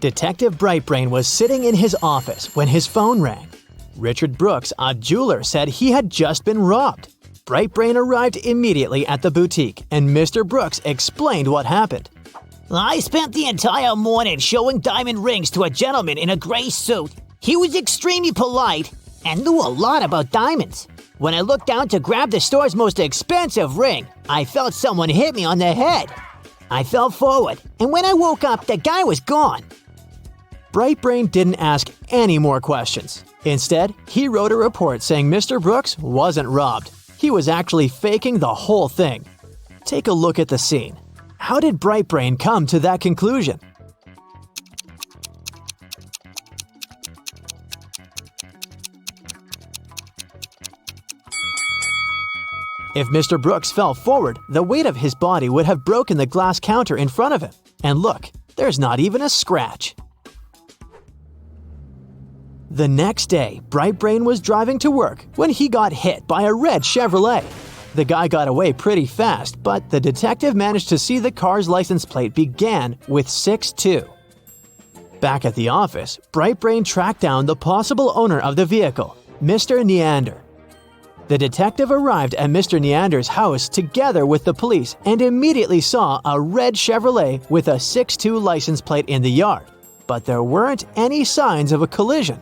Detective Brightbrain was sitting in his office when his phone rang. Richard Brooks, a jeweler, said he had just been robbed. Brightbrain arrived immediately at the boutique, and Mr. Brooks explained what happened. I spent the entire morning showing diamond rings to a gentleman in a gray suit. He was extremely polite and knew a lot about diamonds. When I looked down to grab the store's most expensive ring, I felt someone hit me on the head. I fell forward, and when I woke up, the guy was gone. Brightbrain didn't ask any more questions. Instead, he wrote a report saying Mr. Brooks wasn't robbed. He was actually faking the whole thing. Take a look at the scene. How did Brightbrain come to that conclusion? If Mr. Brooks fell forward, the weight of his body would have broken the glass counter in front of him. And look, there's not even a scratch. The next day, Brightbrain was driving to work when he got hit by a red Chevrolet. The guy got away pretty fast, but the detective managed to see the car's license plate began with 62. Back at the office, Brightbrain tracked down the possible owner of the vehicle, Mr. Neander. The detective arrived at Mr. Neander's house together with the police and immediately saw a red Chevrolet with a 62 license plate in the yard, but there weren't any signs of a collision.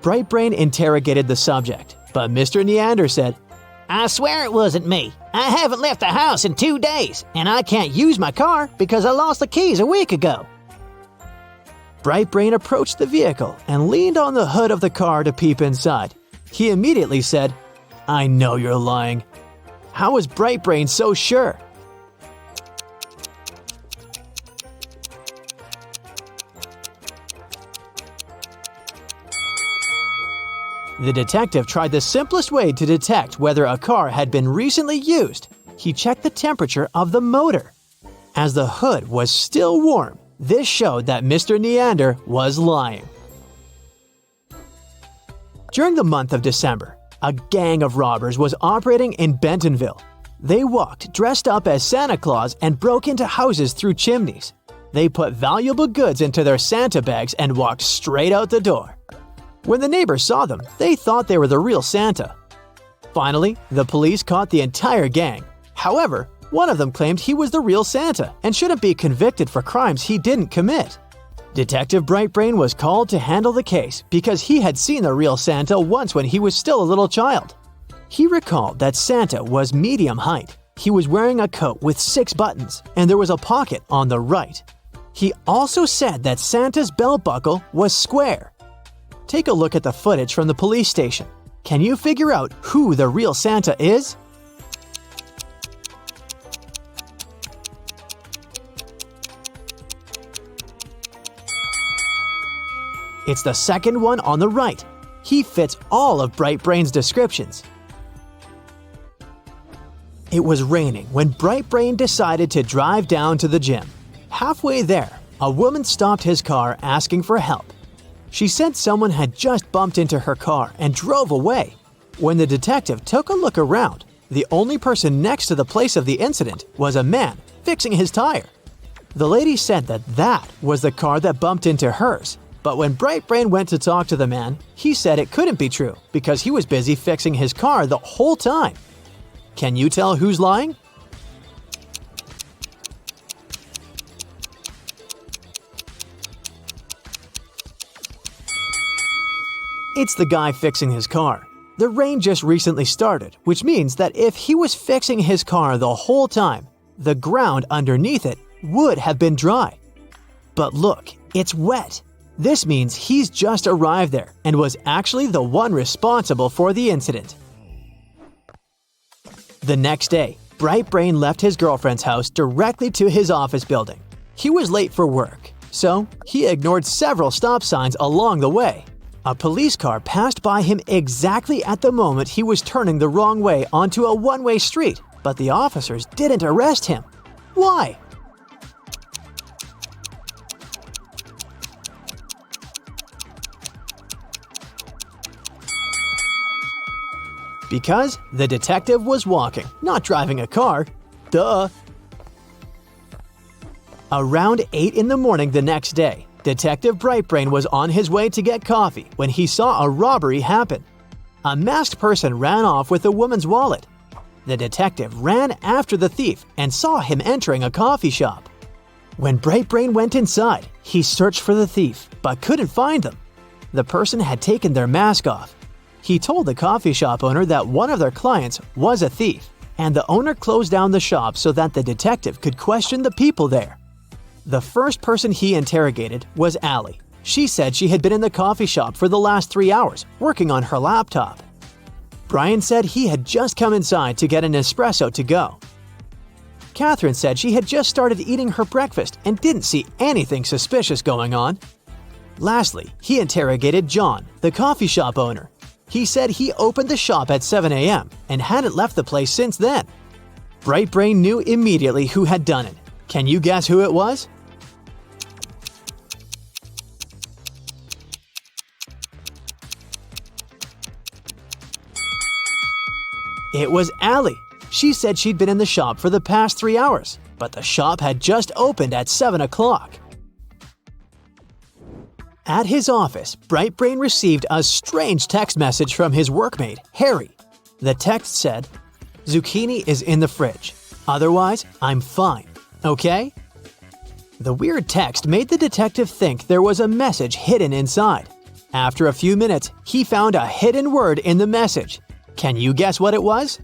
Brightbrain interrogated the subject, but Mr. Neander said, I swear it wasn't me. I haven't left the house in 2 days, and I can't use my car because I lost the keys a week ago. Brightbrain approached the vehicle and leaned on the hood of the car to peep inside. He immediately said, I know you're lying. How was Brightbrain so sure? The detective tried the simplest way to detect whether a car had been recently used. He checked the temperature of the motor. As the hood was still warm, this showed that Mr. Neander was lying. During the month of December, a gang of robbers was operating in Bentonville. They walked dressed up as Santa Claus and broke into houses through chimneys. They put valuable goods into their Santa bags and walked straight out the door. When the neighbors saw them, they thought they were the real Santa. Finally, the police caught the entire gang. However, one of them claimed he was the real Santa and shouldn't be convicted for crimes he didn't commit. Detective Brightbrain was called to handle the case because he had seen the real Santa once when he was still a little child. He recalled that Santa was medium height. He was wearing a coat with 6 buttons, and there was a pocket on the right. He also said that Santa's belt buckle was square. Take a look at the footage from the police station. Can you figure out who the real Santa is? It's the second one on the right. He fits all of Brightbrain's descriptions. It was raining when Brightbrain decided to drive down to the gym. Halfway there, a woman stopped his car asking for help. She said someone had just bumped into her car and drove away. When the detective took a look around, the only person next to the place of the incident was a man fixing his tire. The lady said that was the car that bumped into hers, but when Brightbrain went to talk to the man, he said it couldn't be true because he was busy fixing his car the whole time. Can you tell who's lying? It's the guy fixing his car. The rain just recently started, which means that if he was fixing his car the whole time, the ground underneath it would have been dry. But look, it's wet. This means he's just arrived there and was actually the one responsible for the incident. The next day, Brightbrain left his girlfriend's house directly to his office building. He was late for work, so he ignored several stop signs along the way. A police car passed by him exactly at the moment he was turning the wrong way onto a one-way street, but the officers didn't arrest him. Why? Because the detective was walking, not driving a car. Duh! Around 8 in the morning the next day, Detective Brightbrain was on his way to get coffee when he saw a robbery happen. A masked person ran off with a woman's wallet. The detective ran after the thief and saw him entering a coffee shop. When Brightbrain went inside, he searched for the thief but couldn't find them. The person had taken their mask off. He told the coffee shop owner that one of their clients was a thief, and the owner closed down the shop so that the detective could question the people there. The first person he interrogated was Allie. She said she had been in the coffee shop for the last 3 hours, working on her laptop. Brian said he had just come inside to get an espresso to go. Catherine said she had just started eating her breakfast and didn't see anything suspicious going on. Lastly, he interrogated John, the coffee shop owner. He said he opened the shop at 7 a.m. and hadn't left the place since then. Brightbrain knew immediately who had done it. Can you guess who it was? It was Allie. She said she'd been in the shop for the past 3 hours, but the shop had just opened at 7 o'clock. At his office, Brightbrain received a strange text message from his workmate, Harry. The text said, "Zucchini is in the fridge. Otherwise, I'm fine. Okay?" The weird text made the detective think there was a message hidden inside. After a few minutes, he found a hidden word in the message. Can you guess what it was?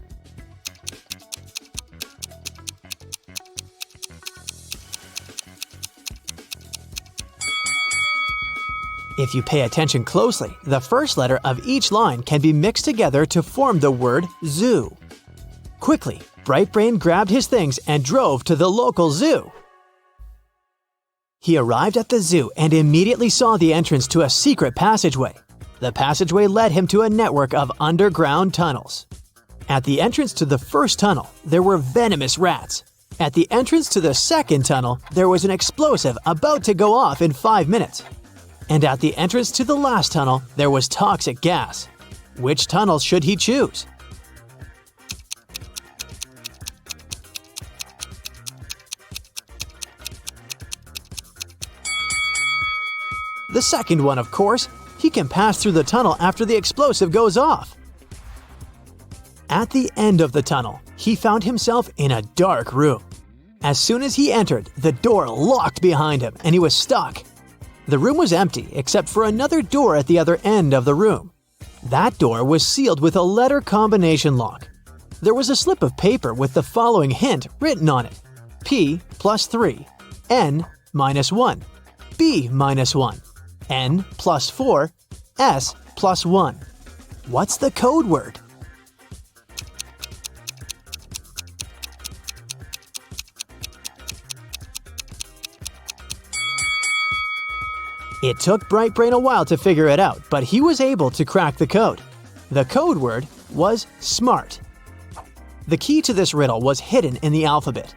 If you pay attention closely, the first letter of each line can be mixed together to form the word zoo. Quickly, Brightbrain grabbed his things and drove to the local zoo. He arrived at the zoo and immediately saw the entrance to a secret passageway. The passageway led him to a network of underground tunnels. At the entrance to the first tunnel, there were venomous rats. At the entrance to the second tunnel, there was an explosive about to go off in 5 minutes. And at the entrance to the last tunnel, there was toxic gas. Which tunnel should he choose? The second one, of course. He can pass through the tunnel after the explosive goes off. At the end of the tunnel, he found himself in a dark room. As soon as he entered, the door locked behind him and he was stuck. The room was empty except for another door at the other end of the room. That door was sealed with a letter combination lock. There was a slip of paper with the following hint written on it: P plus 3, N minus 1, B minus 1, N plus 4, S plus 1. What's the code word? It took Brightbrain a while to figure it out, but he was able to crack the code. The code word was SMART. The key to this riddle was hidden in the alphabet.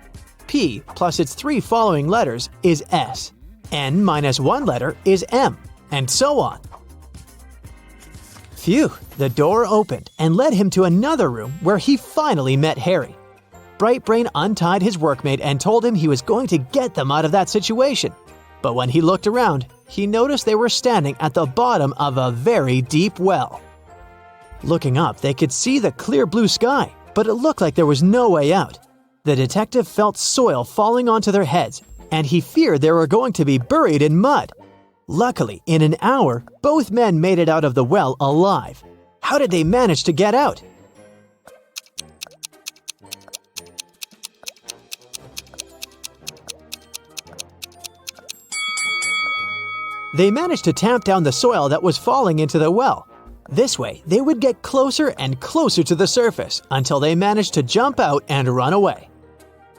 P plus its 3 following letters is S. N minus 1 letter is M, and so on. Phew, the door opened and led him to another room where he finally met Harry. Brightbrain untied his workmate and told him he was going to get them out of that situation. But when he looked around, he noticed they were standing at the bottom of a very deep well. Looking up, they could see the clear blue sky, but it looked like there was no way out. The detective felt soil falling onto their heads, and he feared they were going to be buried in mud. Luckily, in an hour, both men made it out of the well alive. How did they manage to get out? They managed to tamp down the soil that was falling into the well. This way, they would get closer and closer to the surface until they managed to jump out and run away.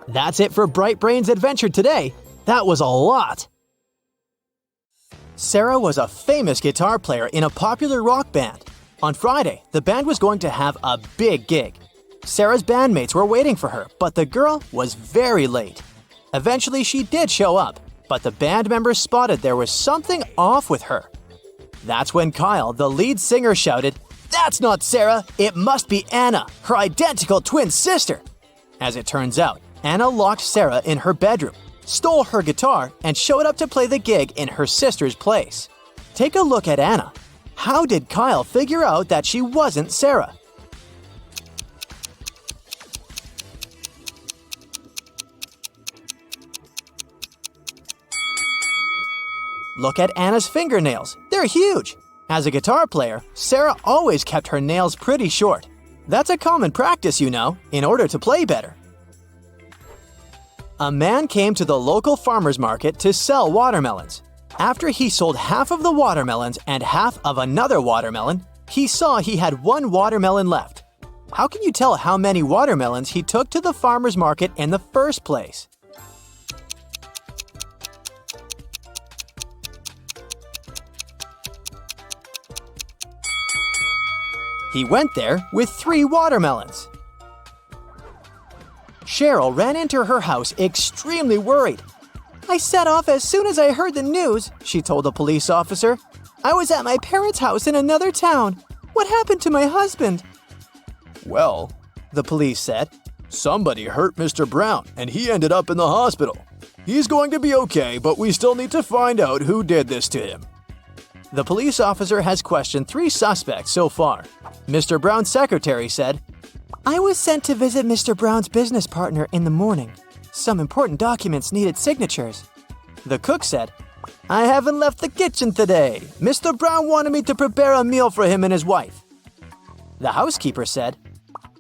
That's it for Brightbrain's adventure today. That was a lot. Sarah was a famous guitar player in a popular rock band. On Friday, the band was going to have a big gig. Sarah's bandmates were waiting for her, but the girl was very late. Eventually, she did show up, but the band members spotted there was something off with her. That's when Kyle, the lead singer, shouted, "That's not Sarah! It must be Anna, her identical twin sister!" As it turns out, Anna locked Sarah in her bedroom. stole her guitar, and showed up to play the gig in her sister's place. Take a look at Anna. How did Kyle figure out that she wasn't Sarah? Look at Anna's fingernails. They're huge. As a guitar player, Sarah always kept her nails pretty short. That's a common practice, you know, in order to play better. A man came to the local farmer's market to sell watermelons. After he sold half of the watermelons and half of another watermelon, he saw he had one watermelon left. How can you tell how many watermelons he took to the farmer's market in the first place? He went there with 3 watermelons. Cheryl ran into her house extremely worried. "I set off as soon as I heard the news," she told a police officer. "I was at my parents' house in another town. What happened to my husband?" "Well," the police said, "somebody hurt Mr. Brown and he ended up in the hospital. He's going to be okay, but we still need to find out who did this to him." The police officer has questioned 3 suspects so far. Mr. Brown's secretary said, "I was sent to visit Mr. Brown's business partner in the morning. Some important documents needed signatures." The cook said, "I haven't left the kitchen today. Mr. Brown wanted me to prepare a meal for him and his wife." The housekeeper said,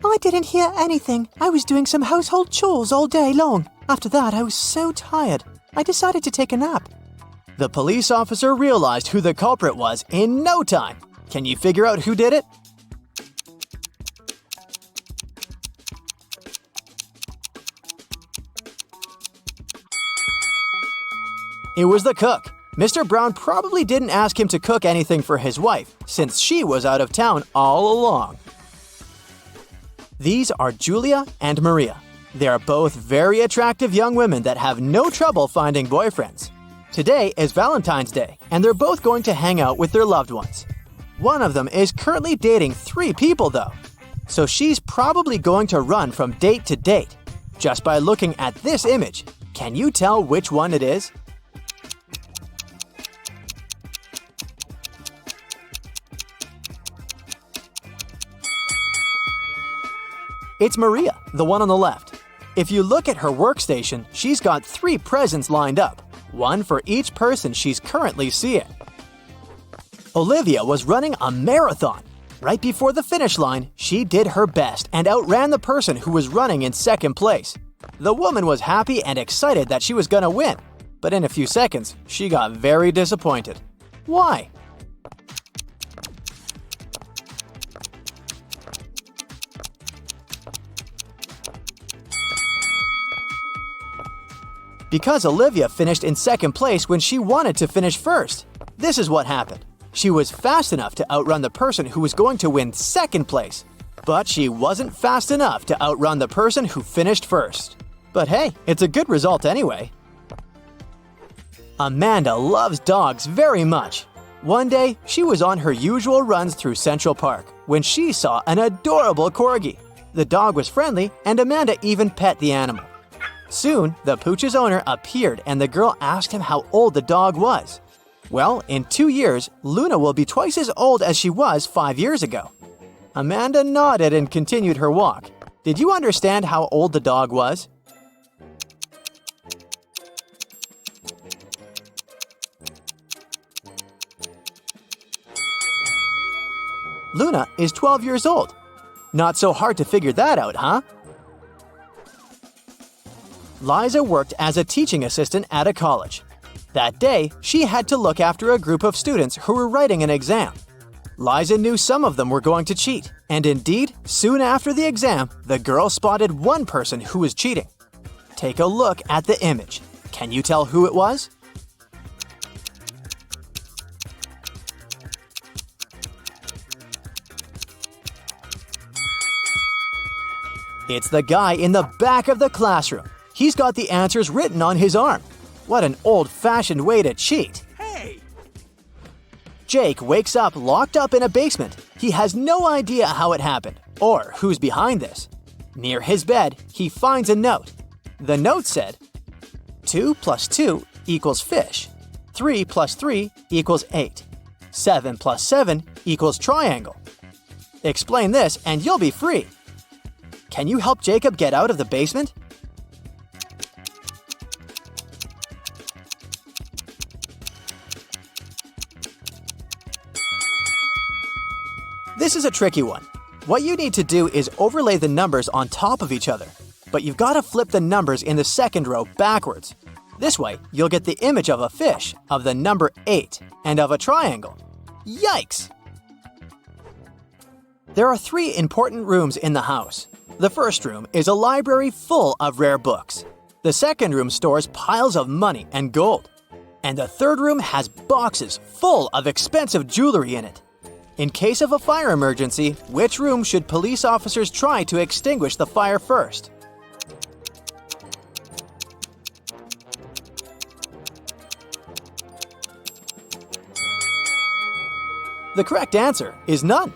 "I didn't hear anything. I was doing some household chores all day long. After that, I was so tired. I decided to take a nap." The police officer realized who the culprit was in no time. Can you figure out who did it? It was the cook. Mr. Brown probably didn't ask him to cook anything for his wife, since she was out of town all along. These are Julia and Maria. They are both very attractive young women that have no trouble finding boyfriends. Today is Valentine's Day, and they're both going to hang out with their loved ones. One of them is currently dating 3 people, though. So she's probably going to run from date to date. Just by looking at this image, can you tell which one it is? It's Maria, the one on the left. If you look at her workstation, she's got 3 presents lined up. One for each person she's currently seeing. Olivia was running a marathon. Right before the finish line, she did her best and outran the person who was running in second place. The woman was happy and excited that she was gonna win, but in a few seconds, she got very disappointed. Why? Because Olivia finished in second place when she wanted to finish first. This is what happened. She was fast enough to outrun the person who was going to win second place, but she wasn't fast enough to outrun the person who finished first. But hey, it's a good result anyway. Amanda loves dogs very much. One day, she was on her usual runs through Central Park when she saw an adorable Corgi. The dog was friendly, and Amanda even pet the animal. Soon, the pooch's owner appeared and the girl asked him how old the dog was. Well, in 2 years, Luna will be twice as old as she was 5 years ago. Amanda nodded and continued her walk. Did you understand how old the dog was? Luna is 12 years old. Not so hard to figure that out, huh? Liza worked as a teaching assistant at a college. That day, she had to look after a group of students who were writing an exam. Liza knew some of them were going to cheat, and indeed, soon after the exam, the girl spotted one person who was cheating. Take a look at the image. Can you tell who it was? It's the guy in the back of the classroom. He's got the answers written on his arm. What an old-fashioned way to cheat. Hey! Jake wakes up locked up in a basement. He has no idea how it happened or who's behind this. Near his bed, he finds a note. The note said, 2 plus 2 equals fish. 3 plus 3 equals 8. 7 plus 7 equals triangle. Explain this and you'll be free. Can you help Jacob get out of the basement? This is a tricky one. What you need to do is overlay the numbers on top of each other, but you've got to flip the numbers in the second row backwards. This way, you'll get the image of a fish, of the number 8, and of a triangle. Yikes! There are 3 important rooms in the house. The first room is a library full of rare books. The second room stores piles of money and gold. And the third room has boxes full of expensive jewelry in it. In case of a fire emergency, which room should police officers try to extinguish the fire first? The correct answer is none.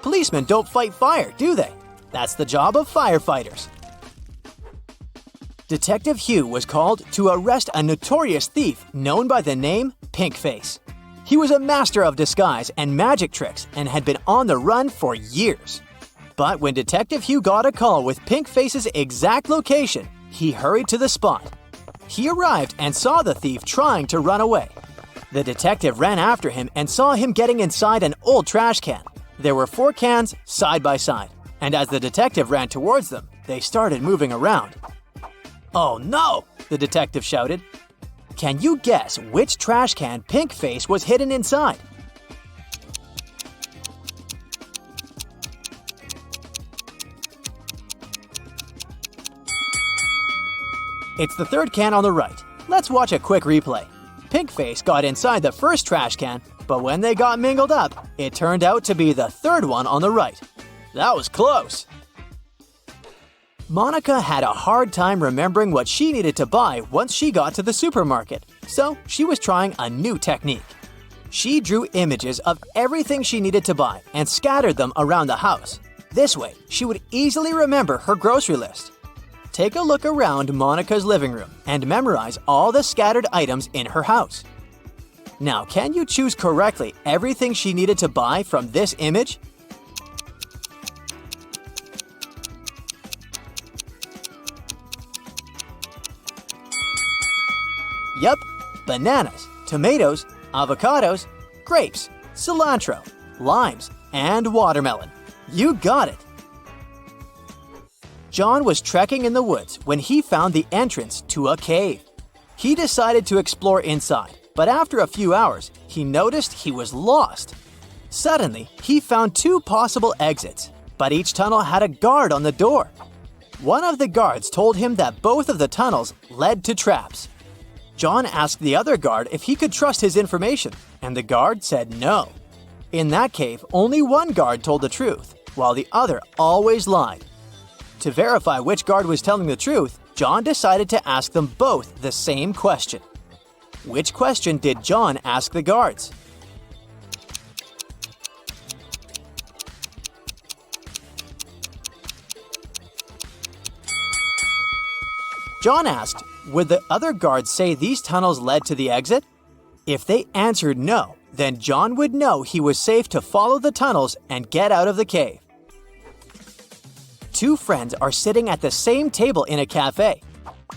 Policemen don't fight fire, do they? That's the job of firefighters. Detective Hugh was called to arrest a notorious thief known by the name Pinkface. He was a master of disguise and magic tricks and had been on the run for years. But when Detective Hugh got a call with Pinkface's exact location, he hurried to the spot. He arrived and saw the thief trying to run away. The detective ran after him and saw him getting inside an old trash can. There were 4 cans side by side, and as the detective ran towards them, they started moving around. "Oh no!" the detective shouted. Can you guess which trash can Pinkface was hidden inside? It's the third can on the right. Let's watch a quick replay. Pinkface got inside the first trash can, but when they got mingled up, it turned out to be the third one on the right. That was close. Monica had a hard time remembering what she needed to buy once she got to the supermarket, so she was trying a new technique. She drew images of everything she needed to buy and scattered them around the house. This way, she would easily remember her grocery list. Take a look around Monica's living room and memorize all the scattered items in her house. Now, can you choose correctly everything she needed to buy from this image? Yep, bananas, tomatoes, avocados, grapes, cilantro, limes, and watermelon. You got it! John was trekking in the woods when he found the entrance to a cave. He decided to explore inside, but after a few hours, he noticed he was lost. Suddenly, he found 2 possible exits, but each tunnel had a guard on the door. One of the guards told him that both of the tunnels led to traps. John asked the other guard if he could trust his information, and the guard said no. In that cave, only one guard told the truth, while the other always lied. To verify which guard was telling the truth, John decided to ask them both the same question. Which question did John ask the guards? John asked, would the other guards say these tunnels led to the exit? If they answered no, then John would know he was safe to follow the tunnels and get out of the cave. 2 friends are sitting at the same table in a cafe.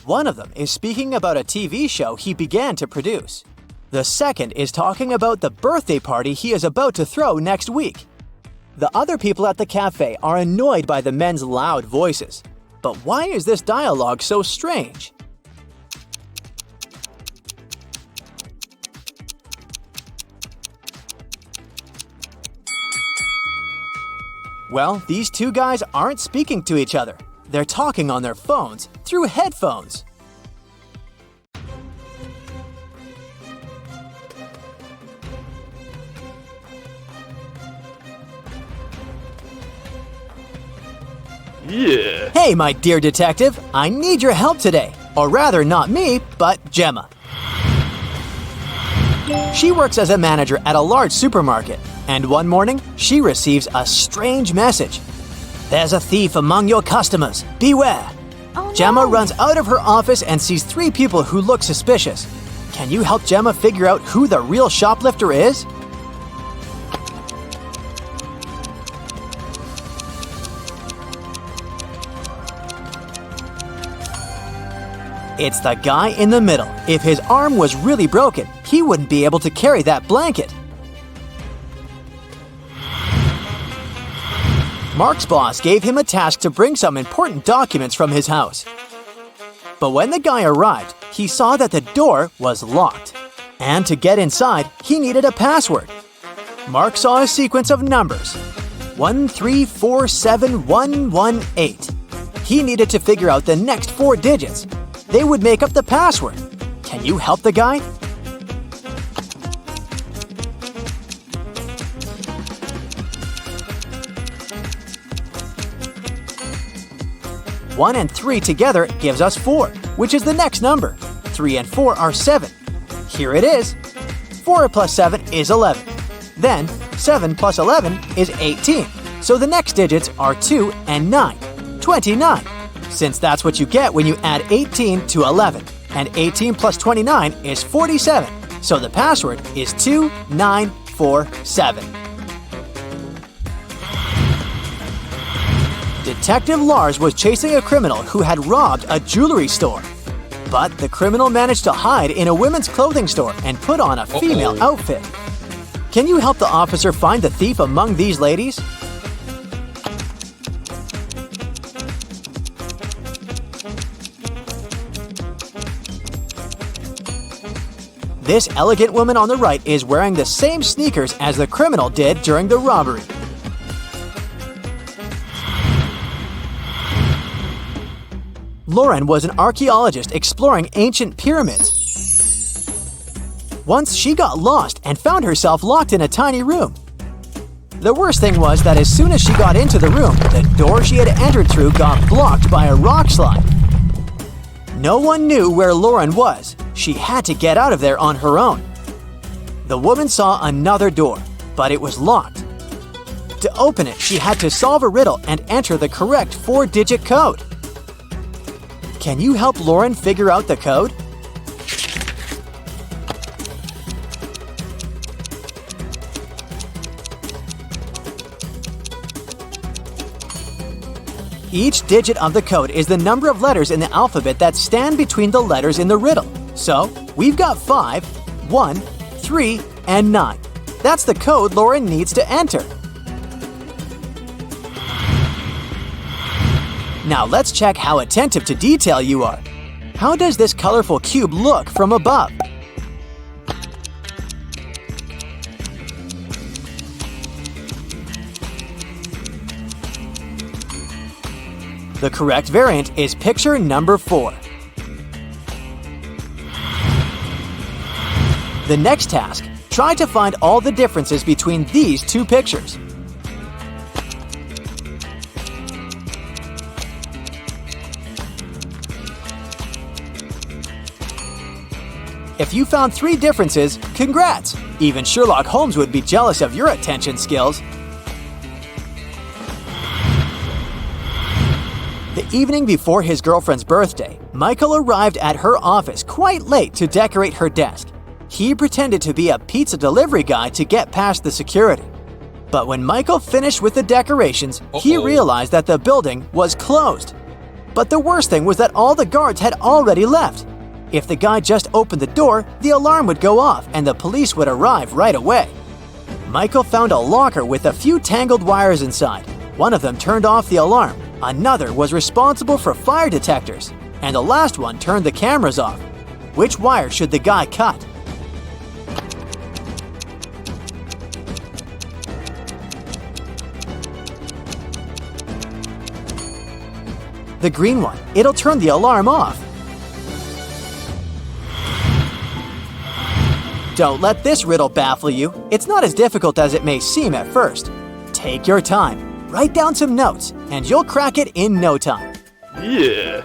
One of them is speaking about a TV show he began to produce. The second is talking about the birthday party he is about to throw next week. The other people at the cafe are annoyed by the men's loud voices. But why is this dialogue so strange? Well, these 2 guys aren't speaking to each other. They're talking on their phones through headphones. Yeah. Hey, my dear detective, I need your help today. Or rather, not me, but Gemma. She works as a manager at a large supermarket, and one morning, she receives a strange message. There's a thief among your customers. Beware. Gemma runs out of her office and sees 3 people who look suspicious. Can you help Gemma figure out who the real shoplifter is? It's the guy in the middle. If his arm was really broken, he wouldn't be able to carry that blanket. Mark's boss gave him a task to bring some important documents from his house. But when the guy arrived, he saw that the door was locked. And to get inside, he needed a password. Mark saw a sequence of numbers. 1347118. He needed to figure out the next 4 digits. They would make up the password. Can you help the guy? One and 3 together gives us 4, which is the next number. 3 and 4 are 7. Here it is. 4 plus 7 is 11. Then 7 plus 11 is 18. So the next digits are 2 and 9. 29. Since that's what you get when you add 18 to 11. And 18 plus 29 is 47. So the password is 2947. Detective Lars was chasing a criminal who had robbed a jewelry store. But the criminal managed to hide in a women's clothing store and put on a female outfit. Can you help the officer find the thief among these ladies? This elegant woman on the right is wearing the same sneakers as the criminal did during the robbery. Lauren was an archaeologist exploring ancient pyramids. Once she got lost and found herself locked in a tiny room. The worst thing was that as soon as she got into the room, the door she had entered through got blocked by a rock slide. No one knew where Lauren was. She had to get out of there on her own. The woman saw another door, but it was locked. To open it, she had to solve a riddle and enter the correct 4-digit code. Can you help Lauren figure out the code? Each digit of the code is the number of letters in the alphabet that stand between the letters in the riddle. So, we've got 5, 1, 3, and 9. That's the code Lauren needs to enter. Now let's check how attentive to detail you are. How does this colorful cube look from above? The correct variant is picture number 4. The next task, try to find all the differences between these 2 pictures. If you found 3 differences, congrats! Even Sherlock Holmes would be jealous of your attention skills. The evening before his girlfriend's birthday, Michael arrived at her office quite late to decorate her desk. He pretended to be a pizza delivery guy to get past the security. But when Michael finished with the decorations, he realized that the building was closed. But the worst thing was that all the guards had already left. If the guy just opened the door, the alarm would go off and the police would arrive right away. Michael found a locker with a few tangled wires inside. One of them turned off the alarm, another was responsible for fire detectors, and the last one turned the cameras off. Which wire should the guy cut? The green one. It'll turn the alarm off. Don't let this riddle baffle you. It's not as difficult as it may seem at first. Take your time, write down some notes, and you'll crack it in no time. Yeah.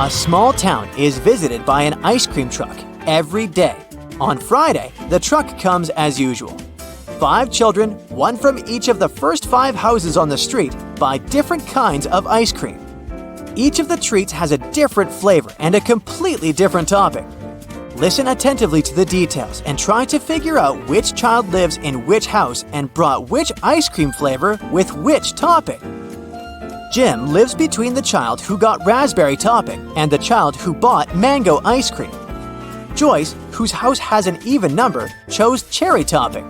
A small town is visited by an ice cream truck every day. On Friday, the truck comes as usual. 5 children, 1 from each of the first 5 houses on the street, buy different kinds of ice cream. Each of the treats has a different flavor and a completely different topping. Listen attentively to the details and try to figure out which child lives in which house and brought which ice cream flavor with which topping. Jim lives between the child who got raspberry topping and the child who bought mango ice cream. Joyce, whose house has an even number, chose cherry topping.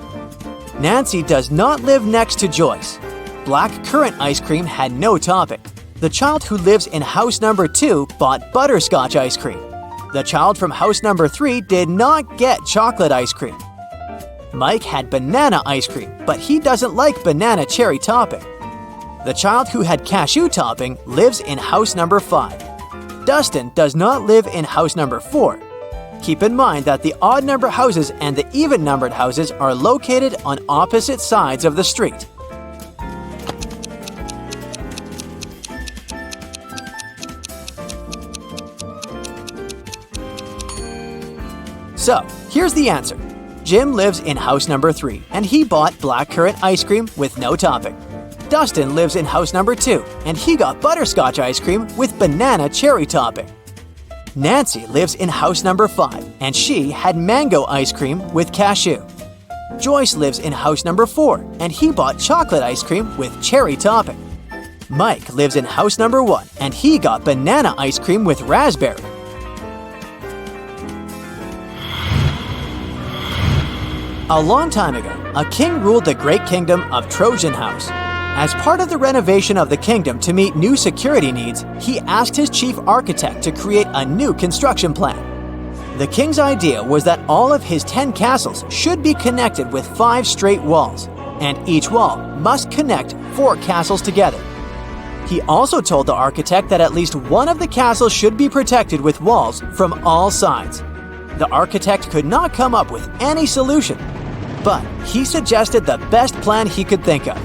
Nancy does not live next to Joyce. Black currant ice cream had no topping. The child who lives in house number 2 bought butterscotch ice cream. The child from house number 3 did not get chocolate ice cream. Mike had banana ice cream, but he doesn't like banana cherry topping. The child who had cashew topping lives in house number 5. Dustin does not live in house number 4. Keep in mind that the odd number houses and the even numbered houses are located on opposite sides of the street. So, here's the answer. Jim lives in house number 3, and he bought blackcurrant ice cream with no topping. Dustin lives in house number 2, and he got butterscotch ice cream with banana cherry topping. Nancy lives in house number 5, and she had mango ice cream with cashew. Joyce lives in house number 4, and he bought chocolate ice cream with cherry topping. Mike lives in house number 1, and he got banana ice cream with raspberry. A long time ago, a king ruled the great kingdom of Trojan House. As part of the renovation of the kingdom to meet new security needs, he asked his chief architect to create a new construction plan. The king's idea was that all of his 10 castles should be connected with 5 straight walls, and each wall must connect 4 castles together. He also told the architect that at least one of the castles should be protected with walls from all sides. The architect could not come up with any solution, but he suggested the best plan he could think of.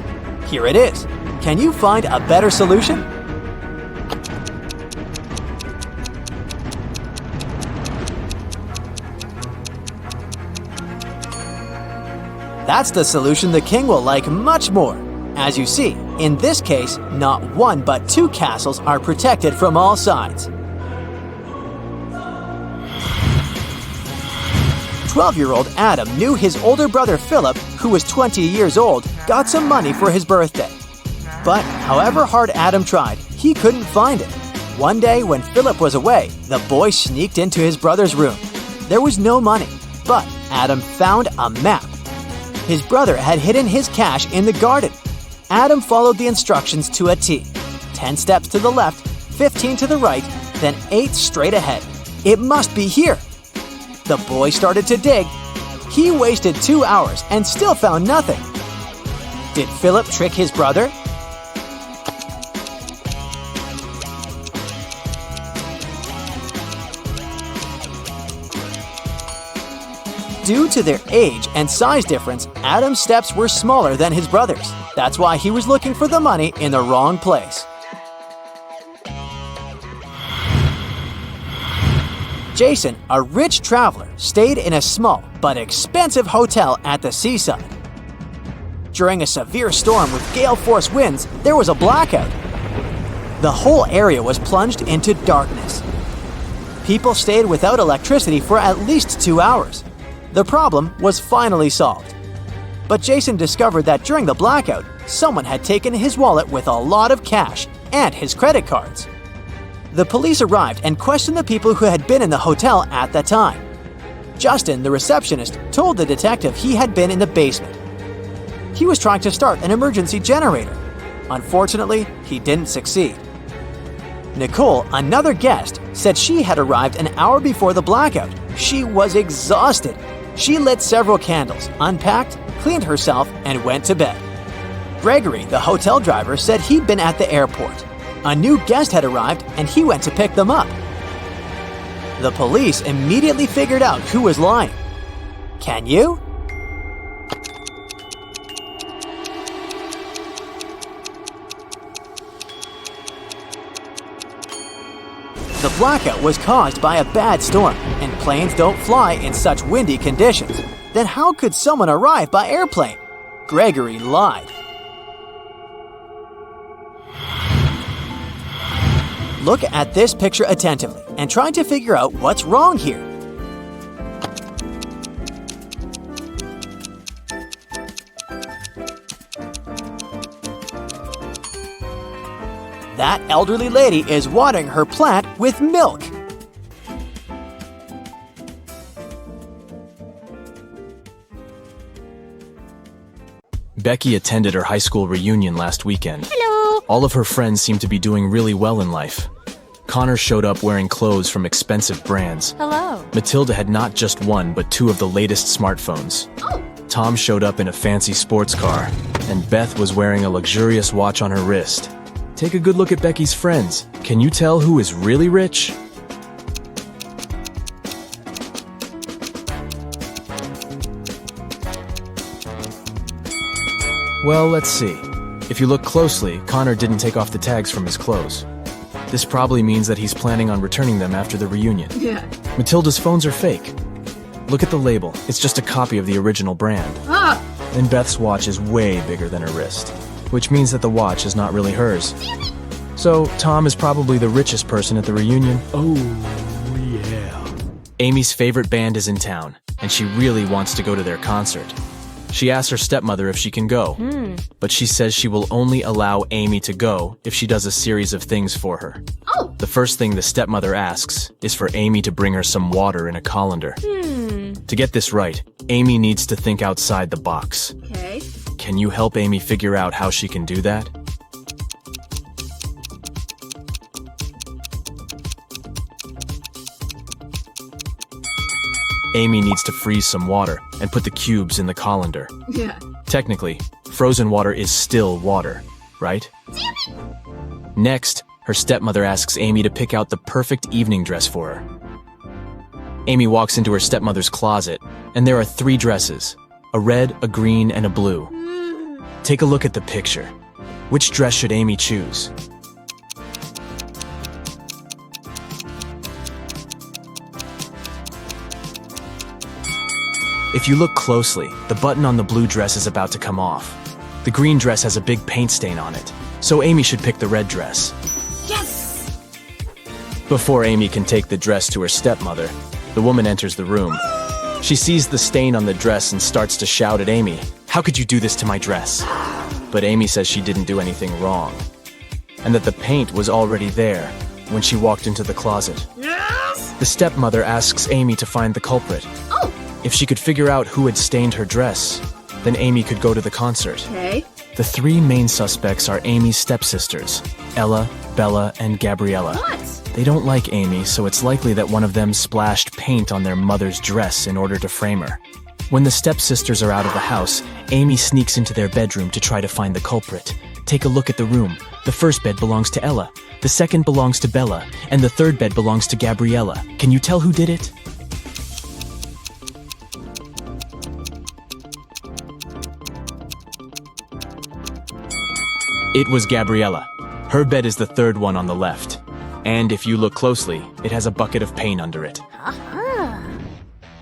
Here it is. Can you find a better solution? That's the solution the king will like much more. As you see, in this case, not 1 but 2 castles are protected from all sides. 12-year-old Adam knew his older brother Philip, who was 20 years old, got some money for his birthday. But however hard Adam tried, he couldn't find it. One day when Philip was away, the boy sneaked into his brother's room. There was no money, but Adam found a map. His brother had hidden his cash in the garden. Adam followed the instructions to a T. 10 steps to the left, 15 to the right, then 8 straight ahead. It must be here. The boy started to dig. He wasted 2 hours and still found nothing. Did Philip trick his brother? Due to their age and size difference, Adam's steps were smaller than his brother's. That's why he was looking for the money in the wrong place. Jason, a rich traveler, stayed in a small but expensive hotel at the seaside. During a severe storm with gale-force winds, there was a blackout. The whole area was plunged into darkness. People stayed without electricity for at least 2 hours. The problem was finally solved. But Jason discovered that during the blackout, someone had taken his wallet with a lot of cash and his credit cards. The police arrived and questioned the people who had been in the hotel at the time. Justin, the receptionist, told the detective he had been in the basement. He was trying to start an emergency generator. Unfortunately, he didn't succeed. Nicole, another guest, said she had arrived an hour before the blackout. She was exhausted. She lit several candles, unpacked, cleaned herself, and went to bed. Gregory, the hotel driver, said he'd been at the airport. A new guest had arrived and he went to pick them up. The police immediately figured out who was lying. Can you? The blackout was caused by a bad storm, and planes don't fly in such windy conditions. Then how could someone arrive by airplane? Gregory lied. Look at this picture attentively and try to figure out what's wrong here. That elderly lady is watering her plant with milk. Becky attended her high school reunion last weekend. Hello. All of her friends seemed to be doing really well in life. Connor showed up wearing clothes from expensive brands. Hello. Matilda had not just one, but two of the latest smartphones. Oh. Tom showed up in a fancy sports car, and Beth was wearing a luxurious watch on her wrist. Take a good look at Becky's friends. Can you tell who is really rich? Well, let's see. If you look closely, Connor didn't take off the tags from his clothes. This probably means that he's planning on returning them after the reunion. Yeah. Matilda's phones are fake. Look at the label. It's just a copy of the original brand. Ah. And Beth's watch is way bigger than her wrist, which means that the watch is not really hers. So, Tom is probably the richest person at the reunion. Oh, yeah. Amy's favorite band is in town, and she really wants to go to their concert. She asks her stepmother if she can go, but she says she will only allow Amy to go if she does a series of things for her. Oh. The first thing the stepmother asks is for Amy to bring her some water in a colander. To get this right, Amy needs to think outside the box. Okay. Can you help Amy figure out how she can do that? Amy needs to freeze some water and put the cubes in the colander. Yeah. Technically, frozen water is still water, right? Next, her stepmother asks Amy to pick out the perfect evening dress for her. Amy walks into her stepmother's closet, and there are 3 dresses, a red, a green, and a blue. Take a look at the picture. Which dress should Amy choose? If you look closely, the button on the blue dress is about to come off. The green dress has a big paint stain on it, so Amy should pick the red dress. Yes. Before Amy can take the dress to her stepmother, the woman enters the room. She sees the stain on the dress and starts to shout at Amy, "How could you do this to my dress?" But Amy says she didn't do anything wrong, and that the paint was already there when she walked into the closet. Yes. The stepmother asks Amy to find the culprit. Oh. If she could figure out who had stained her dress, then Amy could go to the concert. Okay. The 3 main suspects are Amy's stepsisters, Ella, Bella, and Gabriella. What? They don't like Amy, so it's likely that one of them splashed paint on their mother's dress in order to frame her. When the stepsisters are out of the house, Amy sneaks into their bedroom to try to find the culprit. Take a look at the room. The first bed belongs to Ella, the second belongs to Bella, and the third bed belongs to Gabriella. Can you tell who did it? It was Gabriella. Her bed is the third one on the left. And if you look closely, it has a bucket of paint under it.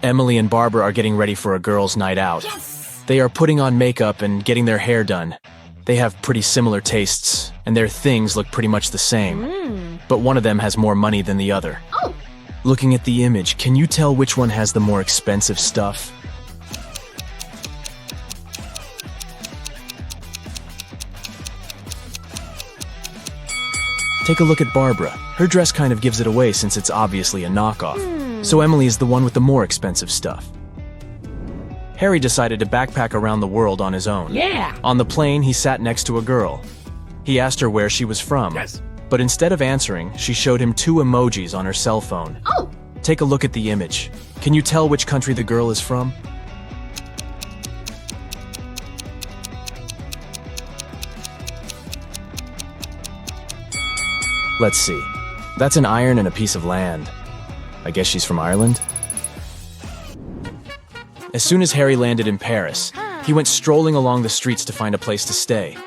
Emily and Barbara are getting ready for a girls' night out. Yes. They are putting on makeup and getting their hair done. They have pretty similar tastes, and their things look pretty much the same. But one of them has more money than the other. Oh. Looking at the image, can you tell which one has the more expensive stuff? Take a look at Barbara. Her dress kind of gives it away since it's obviously a knockoff. So Emily is the one with the more expensive stuff. Harry decided to backpack around the world on his own. Yeah. On the plane, he sat next to a girl. He asked her where she was from. Yes. But instead of answering, she showed him 2 emojis on her cell phone. Oh. Take a look at the image. Can you tell which country the girl is from? Let's see. That's an iron and a piece of land. I guess she's from Ireland? As soon as Harry landed in Paris, he went strolling along the streets to find a place to stay.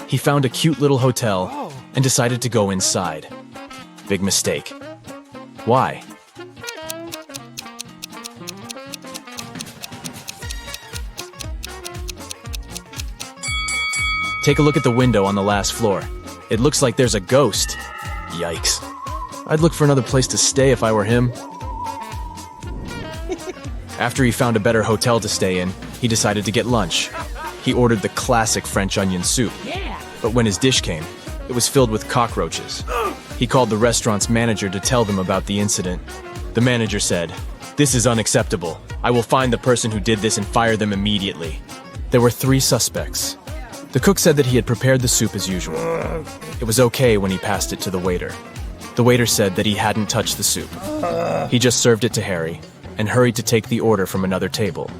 He found a cute little hotel and decided to go inside. Big mistake. Why? Take a look at the window on the last floor. It looks like there's a ghost. Yikes. I'd look for another place to stay if I were him. After he found a better hotel to stay in, he decided to get lunch. He ordered the classic French onion soup. But when his dish came, it was filled with cockroaches. He called the restaurant's manager to tell them about the incident. The manager said, "This is unacceptable. I will find the person who did this and fire them immediately." There were 3 suspects. The cook said that he had prepared the soup as usual. It was okay when he passed it to the waiter. The waiter said that he hadn't touched the soup. He just served it to Harry and hurried to take the order from another table.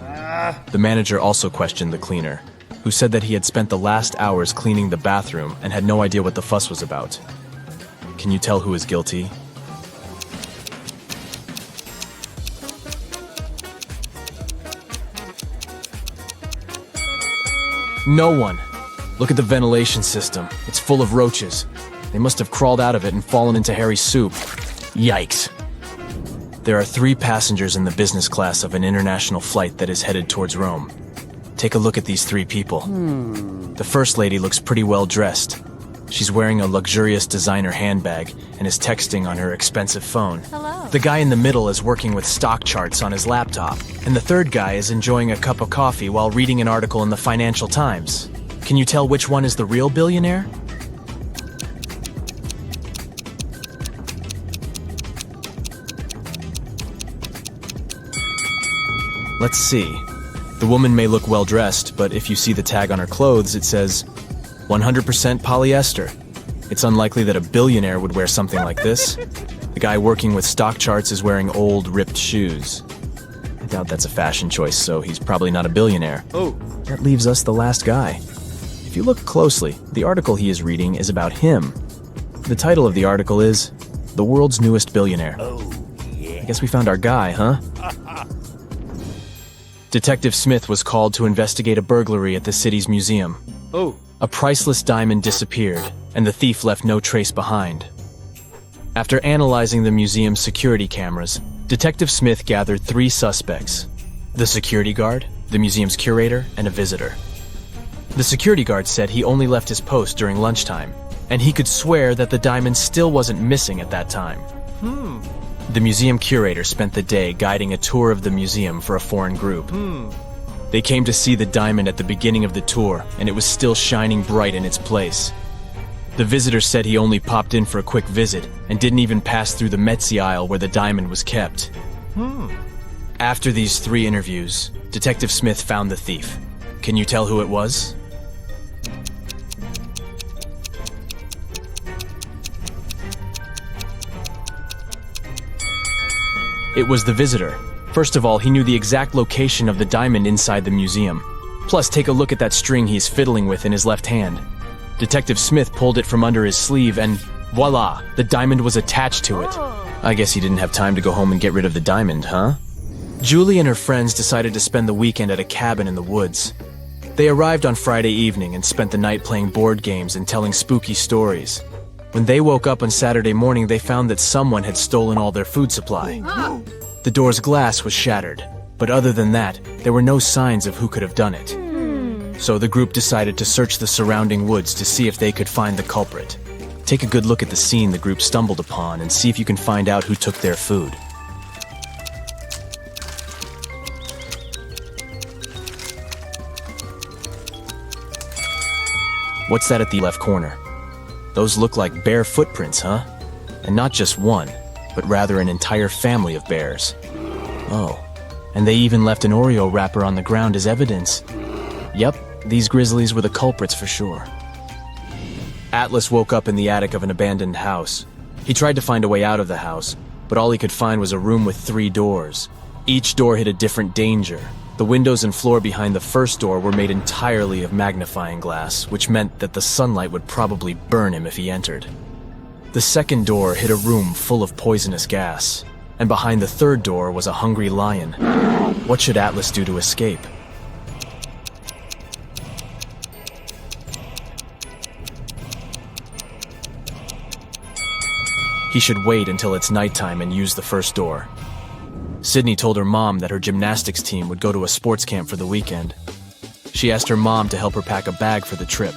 The manager also questioned the cleaner, who said that he had spent the last hours cleaning the bathroom and had no idea what the fuss was about. Can you tell who is guilty? No one. Look at the ventilation system. It's full of roaches. They must have crawled out of it and fallen into Harry's soup. Yikes. There are 3 passengers in the business class of an international flight that is headed towards Rome. Take a look at these 3 people. The first lady looks pretty well dressed. She's wearing a luxurious designer handbag and is texting on her expensive phone. Hello. The guy in the middle is working with stock charts on his laptop, and the third guy is enjoying a cup of coffee while reading an article in the Financial Times. Can you tell which one is the real billionaire? Let's see. The woman may look well dressed, but if you see the tag on her clothes, it says 100% polyester. It's unlikely that a billionaire would wear something like this. The guy working with stock charts is wearing old, ripped shoes. I doubt that's a fashion choice, so he's probably not a billionaire. That leaves us the last guy. If you look closely, the article he is reading is about him. The title of the article is The World's Newest Billionaire. I guess we found our guy, huh? Detective Smith was called to investigate a burglary at the city's museum. A priceless diamond disappeared, and the thief left no trace behind. After analyzing the museum's security cameras, Detective Smith gathered 3 suspects: the security guard, the museum's curator, and a visitor. The security guard said he only left his post during lunchtime, and he could swear that the diamond still wasn't missing at that time. The museum curator spent the day guiding a tour of the museum for a foreign group. They came to see the diamond at the beginning of the tour, and it was still shining bright in its place. The visitor said he only popped in for a quick visit and didn't even pass through the Metzi aisle where the diamond was kept. After these 3 interviews, Detective Smith found the thief. Can you tell who it was? It was the visitor. First of all, he knew the exact location of the diamond inside the museum. Plus, take a look at that string he's fiddling with in his left hand. Detective Smith pulled it from under his sleeve and voila, the diamond was attached to it. I guess he didn't have time to go home and get rid of the diamond, huh? Julie and her friends decided to spend the weekend at a cabin in the woods. They arrived on Friday evening and spent the night playing board games and telling spooky stories. When they woke up on Saturday morning, they found that someone had stolen all their food supply. The door's glass was shattered, but other than that, there were no signs of who could have done it. So the group decided to search the surrounding woods to see if they could find the culprit. Take a good look at the scene the group stumbled upon and see if you can find out who took their food. What's that at the left corner? Those look like bear footprints, huh? And not just one, but rather an entire family of bears. Oh, and they even left an Oreo wrapper on the ground as evidence. Yep, these grizzlies were the culprits for sure. Atlas woke up in the attic of an abandoned house. He tried to find a way out of the house, but all he could find was a room with 3 doors. Each door hid a different danger. The windows and floor behind the first door were made entirely of magnifying glass, which meant that the sunlight would probably burn him if he entered. The second door hid a room full of poisonous gas, and behind the third door was a hungry lion. What should Atlas do to escape? He should wait until it's nighttime and use the first door. Sydney told her mom that her gymnastics team would go to a sports camp for the weekend. She asked her mom to help her pack a bag for the trip.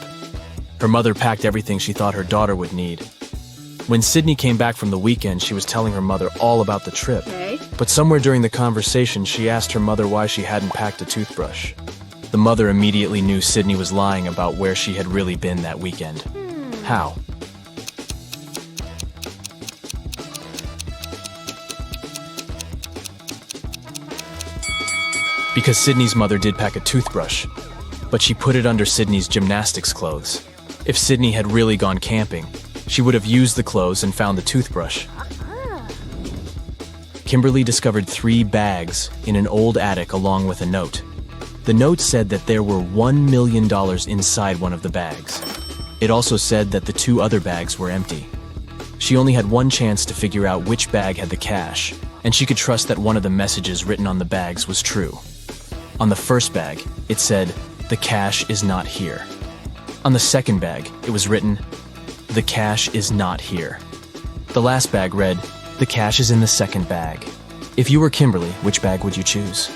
Her mother packed everything she thought her daughter would need. When Sydney came back from the weekend, she was telling her mother all about the trip. Okay. But somewhere during the conversation, she asked her mother why she hadn't packed a toothbrush. The mother immediately knew Sydney was lying about where she had really been that weekend. How? Because Sydney's mother did pack a toothbrush, but she put it under Sydney's gymnastics clothes. If Sydney had really gone camping, she would have used the clothes and found the toothbrush. Kimberly discovered 3 bags in an old attic along with a note. The note said that there were $1 million inside one of the bags. It also said that the 2 other bags were empty. She only had one chance to figure out which bag had the cash, and she could trust that one of the messages written on the bags was true. On the first bag, it said, "The cash is not here." On the second bag, it was written, "The cash is not here." The last bag read, "The cash is in the second bag." If you were Kimberly, which bag would you choose?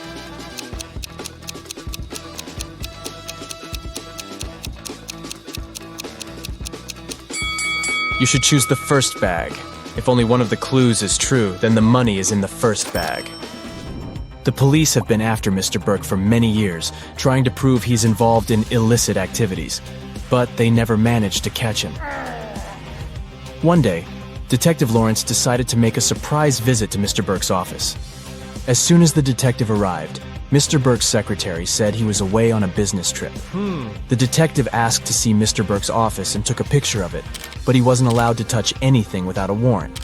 You should choose the first bag. If only one of the clues is true, then the money is in the first bag. The police have been after Mr. Burke for many years, trying to prove he's involved in illicit activities, but they never managed to catch him. One day, Detective Lawrence decided to make a surprise visit to Mr. Burke's office. As soon as the detective arrived, Mr. Burke's secretary said he was away on a business trip. The detective asked to see Mr. Burke's office and took a picture of it, but he wasn't allowed to touch anything without a warrant.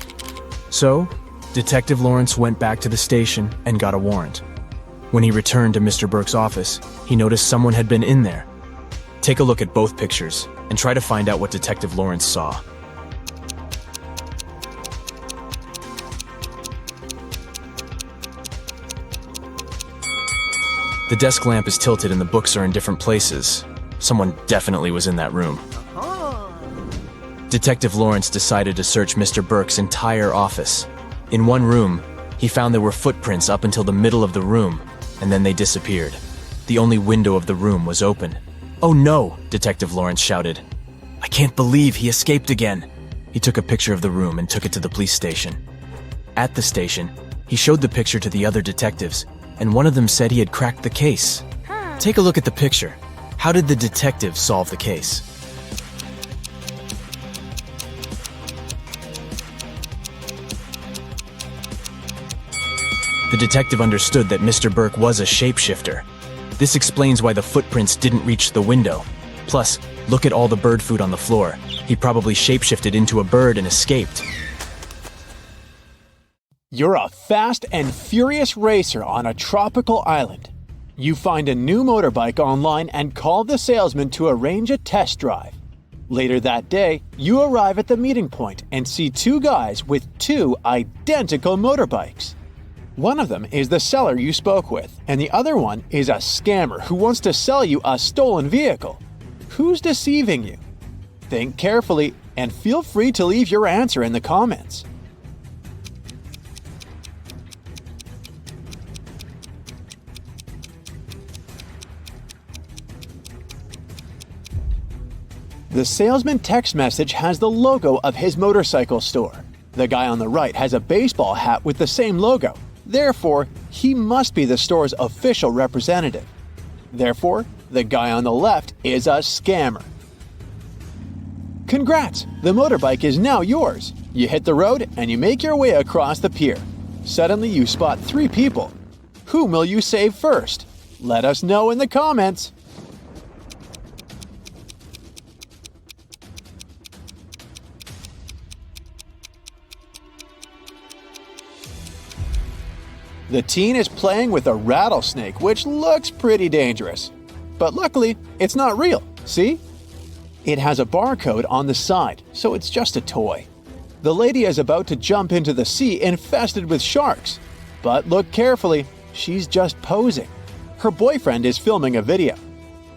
So, Detective Lawrence went back to the station and got a warrant. When he returned to Mr. Burke's office, he noticed someone had been in there. Take a look at both pictures and try to find out what Detective Lawrence saw. The desk lamp is tilted and the books are in different places. Someone definitely was in that room. Detective Lawrence decided to search Mr. Burke's entire office. In one room, he found there were footprints up until the middle of the room, and then they disappeared. The only window of the room was open. "Oh no!" Detective Lawrence shouted. "I can't believe he escaped again." He took a picture of the room and took it to the police station. At the station, he showed the picture to the other detectives, and one of them said he had cracked the case. Take a look at the picture. How did the detective solve the case? The detective understood that Mr. Burke was a shapeshifter. This explains why the footprints didn't reach the window. Plus, look at all the bird food on the floor. He probably shapeshifted into a bird and escaped. You're a fast and furious racer on a tropical island. You find a new motorbike online and call the salesman to arrange a test drive. Later that day, you arrive at the meeting point and see 2 guys with 2 identical motorbikes. One of them is the seller you spoke with, and the other one is a scammer who wants to sell you a stolen vehicle. Who's deceiving you? Think carefully and feel free to leave your answer in the comments. The salesman text message has the logo of his motorcycle store. The guy on the right has a baseball hat with the same logo. Therefore, he must be the store's official representative. Therefore, the guy on the left is a scammer. Congrats! The motorbike is now yours. You hit the road and you make your way across the pier. Suddenly you spot 3 people. Whom will you save first? Let us know in the comments. The teen is playing with a rattlesnake, which looks pretty dangerous. But luckily, it's not real, see? It has a barcode on the side, so it's just a toy. The lady is about to jump into the sea infested with sharks. But look carefully, she's just posing. Her boyfriend is filming a video.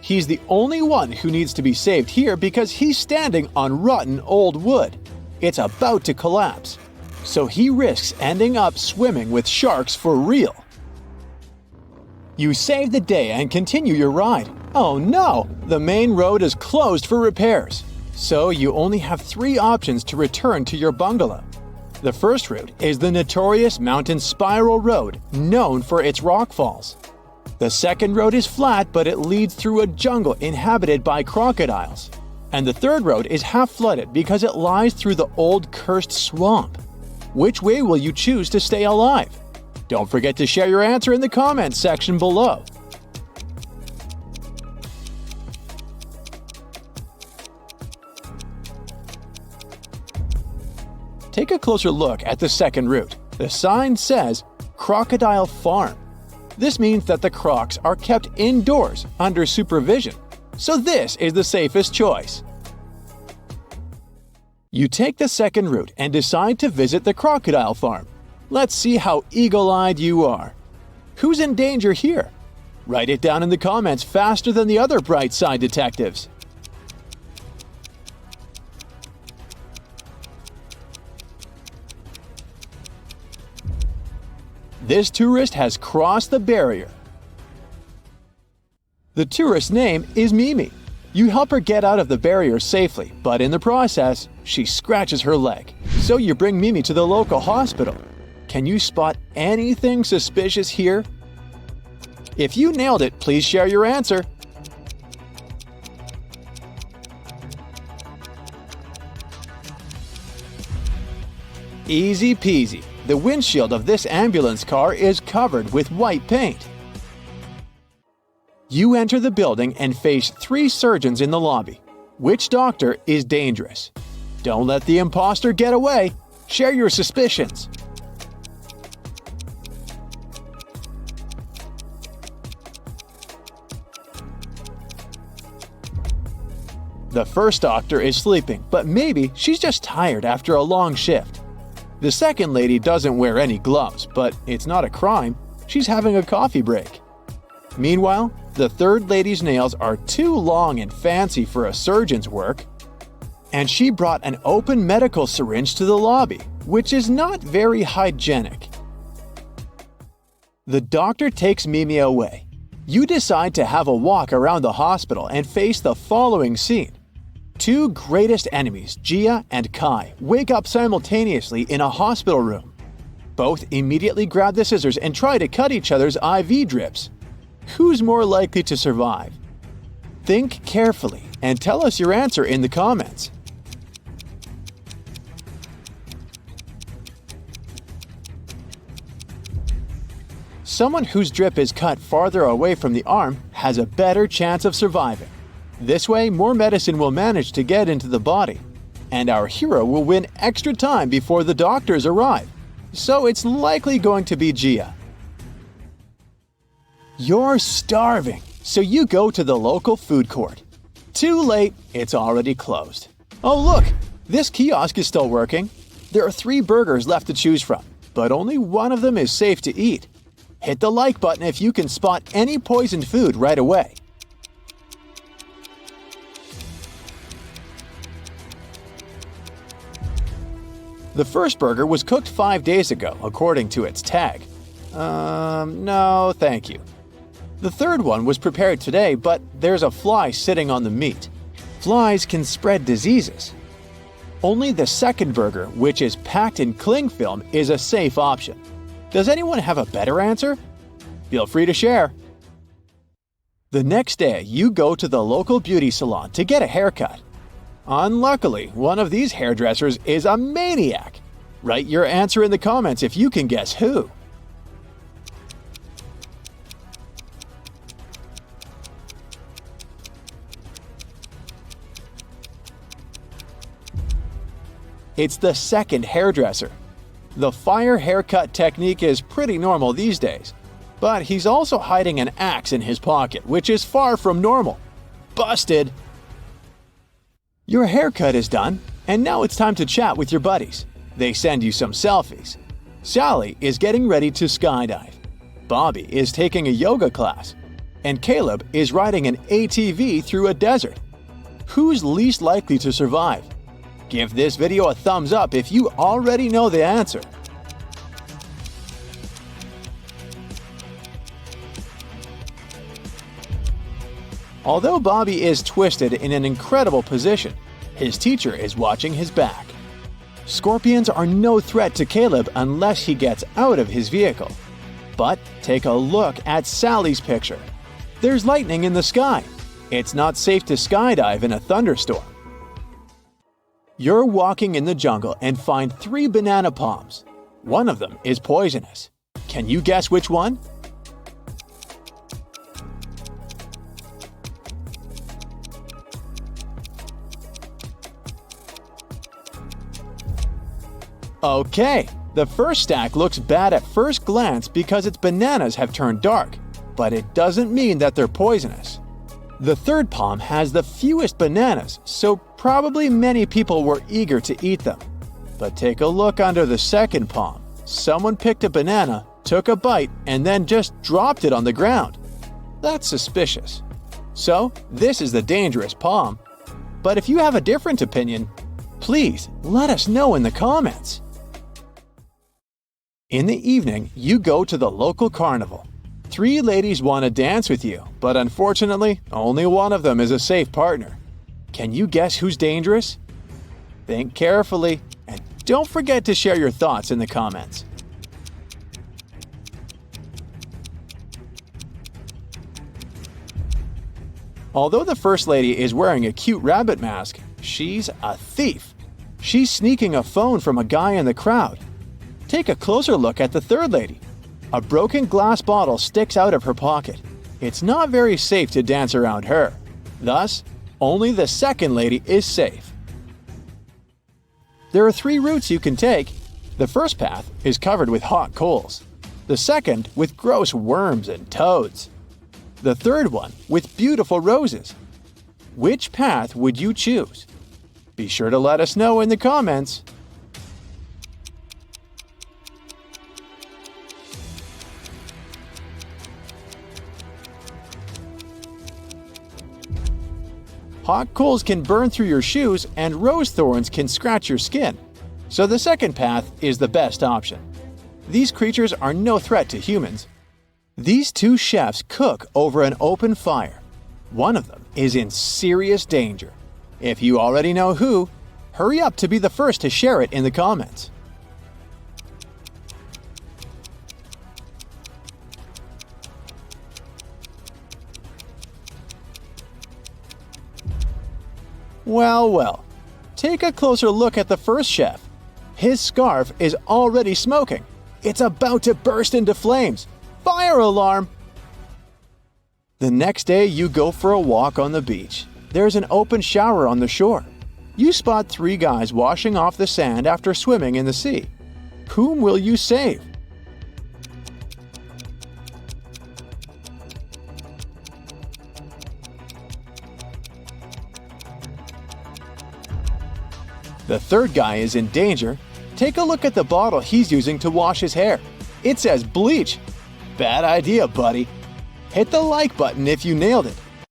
He's the only one who needs to be saved here because he's standing on rotten old wood. It's about to collapse. So he risks ending up swimming with sharks for real. You save the day and continue your ride. Oh no! The main road is closed for repairs. So you only have 3 options to return to your bungalow. The first route is the notorious mountain spiral road, known for its rockfalls. The second road is flat, but it leads through a jungle inhabited by crocodiles. And the third road is half flooded because it lies through the old cursed swamp. Which way will you choose to stay alive? Don't forget to share your answer in the comments section below. Take a closer look at the second route. The sign says Crocodile Farm. This means that the crocs are kept indoors under supervision, so this is the safest choice. You take the second route and decide to visit the crocodile farm. Let's see how eagle-eyed you are. Who's in danger here? Write it down in the comments faster than the other bright side detectives. This tourist has crossed the barrier. The tourist's name is Mimi. You help her get out of the barrier safely, but in the process, she scratches her leg. So you bring Mimi to the local hospital. Can you spot anything suspicious here? If you nailed it, please share your answer. Easy peasy. The windshield of this ambulance car is covered with white paint. You enter the building and face 3 surgeons in the lobby. Which doctor is dangerous? Don't let the imposter get away. Share your suspicions. The first doctor is sleeping, but maybe she's just tired after a long shift. The second lady doesn't wear any gloves, but it's not a crime. She's having a coffee break. Meanwhile, the third lady's nails are too long and fancy for a surgeon's work. And she brought an open medical syringe to the lobby, which is not very hygienic. The doctor takes Mimi away. You decide to have a walk around the hospital and face the following scene. 2 greatest enemies, Gia and Kai, wake up simultaneously in a hospital room. Both immediately grab the scissors and try to cut each other's IV drips. Who's more likely to survive? Think carefully and tell us your answer in the comments. Someone whose drip is cut farther away from the arm has a better chance of surviving. This way, more medicine will manage to get into the body, and our hero will win extra time before the doctors arrive. So it's likely going to be Gia. You're starving, so you go to the local food court. Too late, it's already closed. Oh look, this kiosk is still working. There are 3 burgers left to choose from, but only one of them is safe to eat. Hit the like button if you can spot any poisoned food right away. The first burger was cooked 5 days ago, according to its tag. No, thank you. The third one was prepared today, but there's a fly sitting on the meat. Flies can spread diseases. Only the second burger, which is packed in cling film, is a safe option. Does anyone have a better answer? Feel free to share. The next day, you go to the local beauty salon to get a haircut. Unluckily, one of these hairdressers is a maniac. Write your answer in the comments if you can guess who. It's the second hairdresser. The fire haircut technique is pretty normal these days, but he's also hiding an axe in his pocket, which is far from normal. Busted! Your haircut is done, and now it's time to chat with your buddies. They send you some selfies. Sally is getting ready to skydive. Bobby is taking a yoga class. And Caleb is riding an ATV through a desert. Who's least likely to survive? Give this video a thumbs up if you already know the answer. Although Bobby is twisted in an incredible position, His teacher is watching his back. Scorpions are no threat to Caleb unless he gets out of his vehicle. But take a look at Sally's picture. There's lightning in the sky. It's not safe to skydive in a thunderstorm. You're walking in the jungle and find 3 banana palms. One of them is poisonous. Can you guess which one? Okay, the first stack looks bad at first glance because its bananas have turned dark, but it doesn't mean that they're poisonous. The third palm has the fewest bananas, so probably many people were eager to eat them. But take a look under the second palm. Someone picked a banana, took a bite, and then just dropped it on the ground. That's suspicious. So, this is the dangerous palm. But if you have a different opinion, please let us know in the comments. In the evening, you go to the local carnival. 3 ladies want to dance with you, but unfortunately, only one of them is a safe partner. Can you guess who's dangerous? Think carefully, and don't forget to share your thoughts in the comments. Although the first lady is wearing a cute rabbit mask, she's a thief. She's sneaking a phone from a guy in the crowd. Take a closer look at the third lady. A broken glass bottle sticks out of her pocket. It's not very safe to dance around her. Thus, only the second lady is safe. There are 3 routes you can take. The first path is covered with hot coals. The second with gross worms and toads. The third one with beautiful roses. Which path would you choose? Be sure to let us know in the comments. Hot coals can burn through your shoes and rose thorns can scratch your skin, so the second path is the best option. These creatures are no threat to humans. These 2 chefs cook over an open fire. One of them is in serious danger. If you already know who, hurry up to be the first to share it in the comments. Well, take a closer look at the first chef. His scarf is already smoking. It's about to burst into flames. Fire alarm! The next day, you go for a walk on the beach. There's an open shower on the shore. You spot 3 guys washing off the sand after swimming in the sea. Whom will you save? The third guy is in danger. Take a look at the bottle he's using to wash his hair. It says Bleach. Bad idea, buddy. Hit the like button if you nailed it.